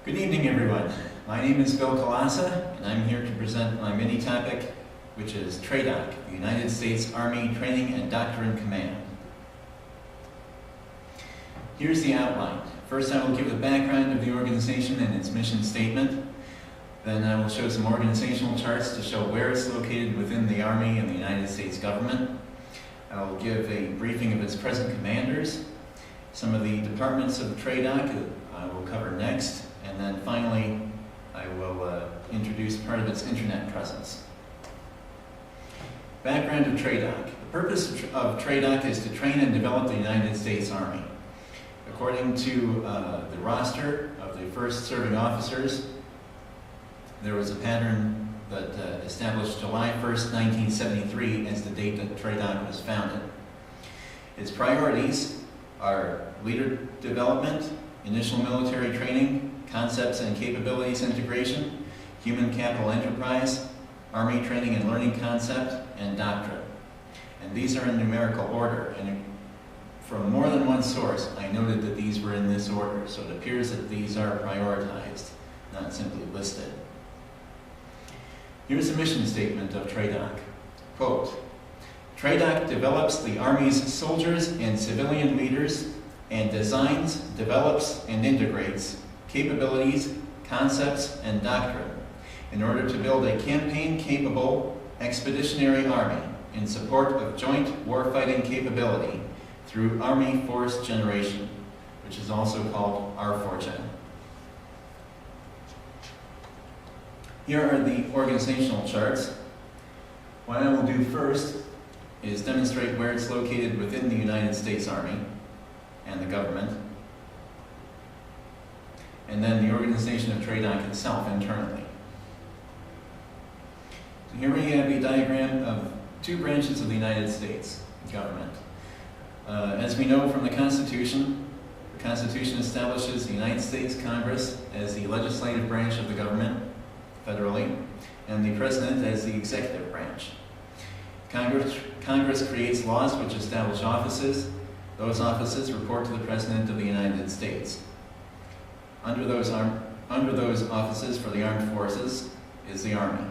Good evening, everyone. My name is Bill Kalasa, and I'm here to present my mini topic, which is TRADOC, the United States Army Training and Doctrine Command. Here's the outline. First, I will give the background of the organization and its mission statement. Then I will show some organizational charts to show where it's located within the Army and the United States government. I will give a briefing of its present commanders. Some of the departments of TRADOC I will cover next. And then finally, I will introduce part of its internet presence. Background of TRADOC. The purpose of TRADOC is to train and develop the United States Army. According to the roster of the first serving officers, there was a pattern that established July 1st, 1973 as the date that TRADOC was founded. Its priorities are leader development, initial military training, concepts and capabilities integration, human capital enterprise, Army training and learning concept, and doctrine. And these are in numerical order. And from more than one source, I noted that these were in this order. So it appears that these are prioritized, not simply listed. Here's the mission statement of TRADOC. Quote, TRADOC develops the Army's soldiers and civilian leaders and designs, develops, and integrates capabilities, concepts, and doctrine in order to build a campaign-capable expeditionary army in support of joint warfighting capability through Army Force Generation, which is also called R4Gen. Here are the organizational charts. What I will do first is demonstrate where it's located within the United States Army and the government, and then the organization of TRADOC itself internally. So here we have a diagram of two branches of the United States government. As we know from the Constitution establishes the United States Congress as the legislative branch of the government federally, and the President as the executive branch. Congress creates laws which establish offices. Those offices report to the President of the United States. Under those offices for the armed forces is the Army.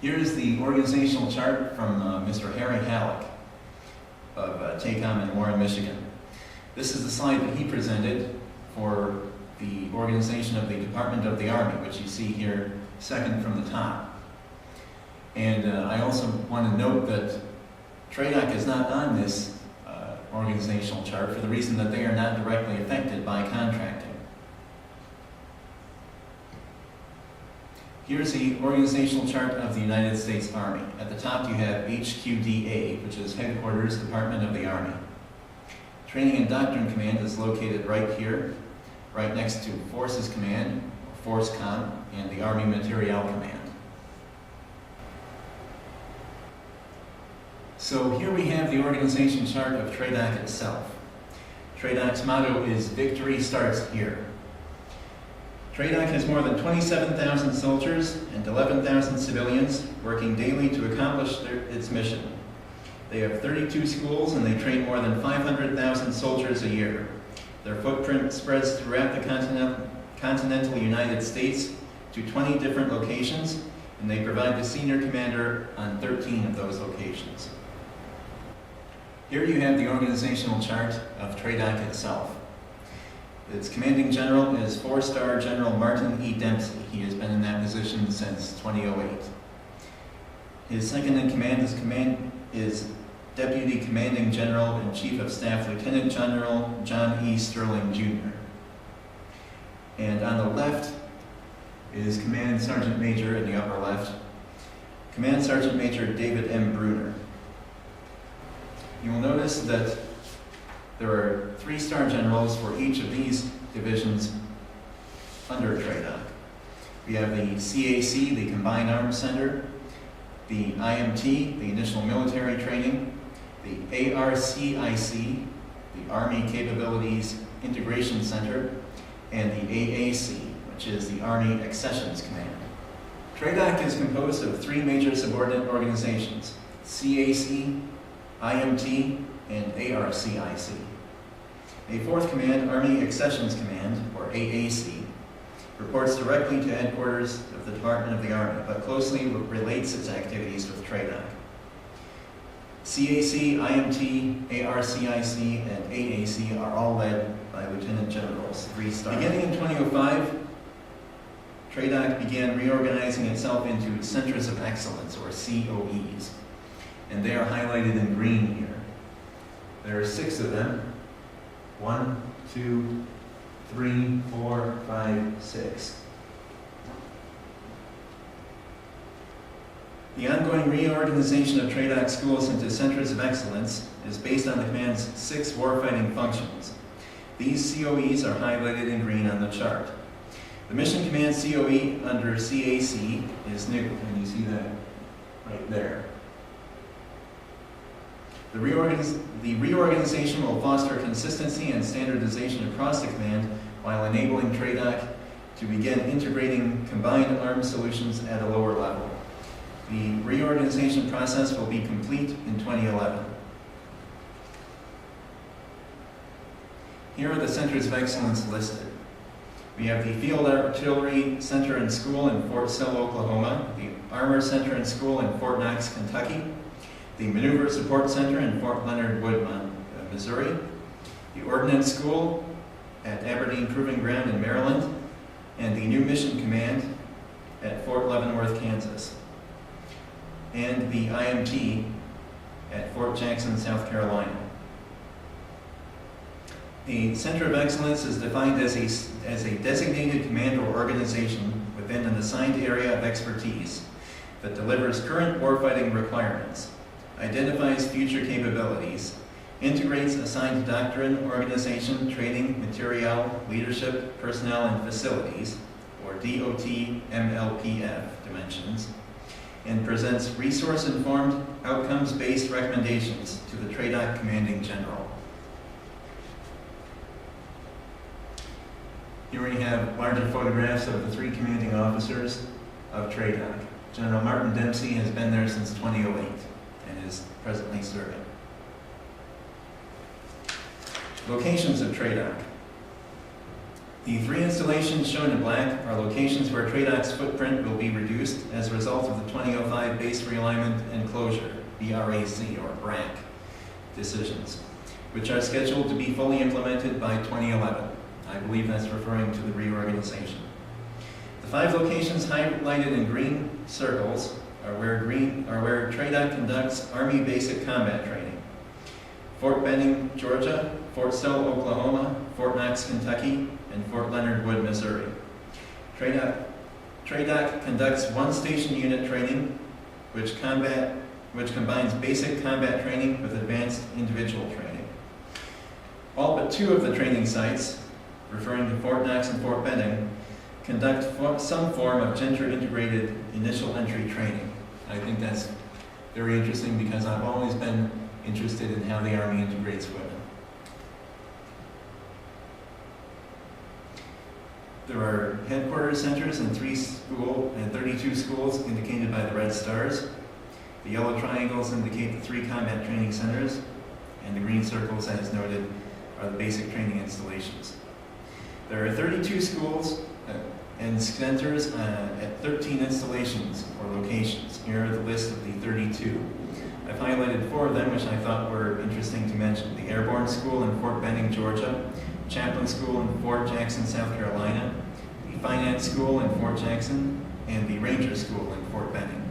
Here is the organizational chart from Mr. Harry Halleck of TACOM in Warren, Michigan. This is the slide that he presented for the organization of the Department of the Army, which you see here second from the top. And I also want to note that TRADOC is not on this organizational chart for the reason that they are not directly affected by contracting. Here's the organizational chart of the United States Army. At the top you have HQDA, which is Headquarters, Department of the Army. Training and Doctrine Command is located right here, right next to Forces Command, ForceCom, and the Army Materiel Command. So here we have the organization chart of TRADOC itself. TRADOC's motto is "Victory starts here." TRADOC has more than 27,000 soldiers and 11,000 civilians working daily to accomplish its mission. They have 32 schools and they train more than 500,000 soldiers a year. Their footprint spreads throughout the continental United States to 20 different locations, and they provide the senior commander on 13 of those locations. Here you have the organizational chart of TRADOC itself. Its commanding general is 4-star General Martin E. Dempsey. He has been in that position since 2008. His second in command is Deputy Commanding General and Chief of Staff Lieutenant General John E. Sterling, Jr. And on the left is Command Sergeant Major, in the upper left, Command Sergeant Major David M. Bruner. You will notice that there are 3-star generals for each of these divisions under TRADOC. We have the CAC, the Combined Arms Center, the IMT, the Initial Military Training, the ARCIC, the Army Capabilities Integration Center, and the AAC, which is the Army Accessions Command. TRADOC is composed of 3 major subordinate organizations: CAC, IMT, and ARCIC. A fourth command, Army Accessions Command, or AAC, reports directly to headquarters of the Department of the Army, but closely relates its activities with TRADOC. CAC, IMT, ARCIC, and AAC are all led by Lieutenant Generals, 3-star. Beginning in 2005, TRADOC began reorganizing itself into Centers of Excellence, or COEs, and they are highlighted in green here. There are 6 of them. 1, 2, 3, 4, 5, 6. The ongoing reorganization of TRADOC schools into Centers of Excellence is based on the command's 6 warfighting functions. These COEs are highlighted in green on the chart. The Mission Command COE under CAC is new, and you see that right there. The reorganization will foster consistency and standardization across the command while enabling TRADOC to begin integrating combined arms solutions at a lower level. The reorganization process will be complete in 2011. Here are the Centers of Excellence listed. We have the Field Artillery Center and School in Fort Sill, Oklahoma, the Armor Center and School in Fort Knox, Kentucky, the Maneuver Support Center in Fort Leonard Wood, Missouri, the Ordnance School at Aberdeen Proving Ground in Maryland, and the new Mission Command at Fort Leavenworth, Kansas, and the IMT at Fort Jackson, South Carolina. A Center of Excellence is defined as a designated command or organization within an assigned area of expertise that delivers current warfighting requirements, identifies future capabilities, integrates assigned doctrine, organization, training, material, leadership, personnel, and facilities, or DOT MLPF dimensions, and presents resource-informed, outcomes-based recommendations to the TRADOC Commanding General. Here we have larger photographs of the 3 commanding officers of TRADOC. General Martin Dempsey has been there since 2008 and is presently serving. Locations of TRADOC. The 3 installations shown in black are locations where TRADOC's footprint will be reduced as a result of the 2005 Base Realignment and Closure, BRAC, or BRAC, decisions, which are scheduled to be fully implemented by 2011. I believe that's referring to the reorganization. The 5 locations highlighted in green circles are where TRADOC conducts Army Basic Combat Training. Fort Benning, Georgia, Fort Sill, Oklahoma, Fort Knox, Kentucky, and Fort Leonard Wood, Missouri. TRADOC conducts 1 station unit training, which combines basic combat training with advanced individual training. All but 2 of the training sites, referring to Fort Knox and Fort Benning, conduct some form of gender-integrated initial entry training. I think that's very interesting because I've always been interested in how the Army integrates women. There are headquarters centers in 32 schools indicated by the red stars. The yellow triangles indicate the 3 combat training centers, and the green circles, as noted, are the basic training installations. There are 32 schools and centers at 13 installations or locations. Here are the list of the 32. I've highlighted 4 of them, which I thought were interesting to mention. The Airborne School in Fort Benning, Georgia, Chaplain School in Fort Jackson, South Carolina, the Finance School in Fort Jackson, and the Ranger School in Fort Benning.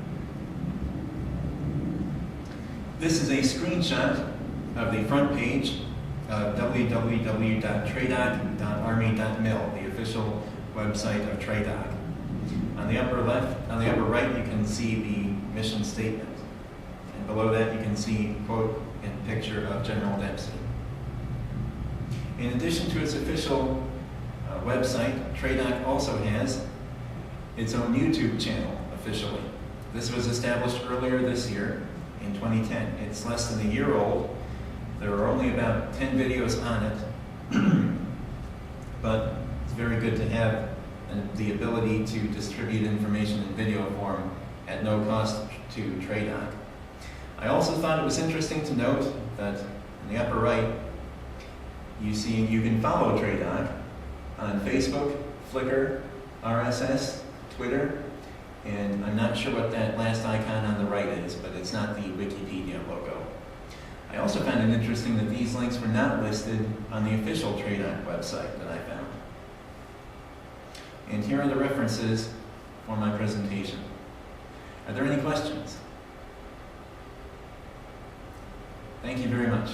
This is a screenshot of the front page of www.tradoc.army.mil, the official website of TRADOC. On the upper right, you can see the mission statement. And below that, you can see quote and picture of General Dempsey. In addition to its official website, TRADOC also has its own YouTube channel officially. This was established earlier this year in 2010. It's less than a year old. There are only about 10 videos on it, but it's very good to have the ability to distribute information in video form at no cost to TRADOC. I also thought it was interesting to note that in the upper right, You can follow TRADOC on Facebook, Flickr, RSS, Twitter, and I'm not sure what that last icon on the right is, but it's not the Wikipedia logo. I also found it interesting that these links were not listed on the official TRADOC website that I found. And here are the references for my presentation. Are there any questions? Thank you very much.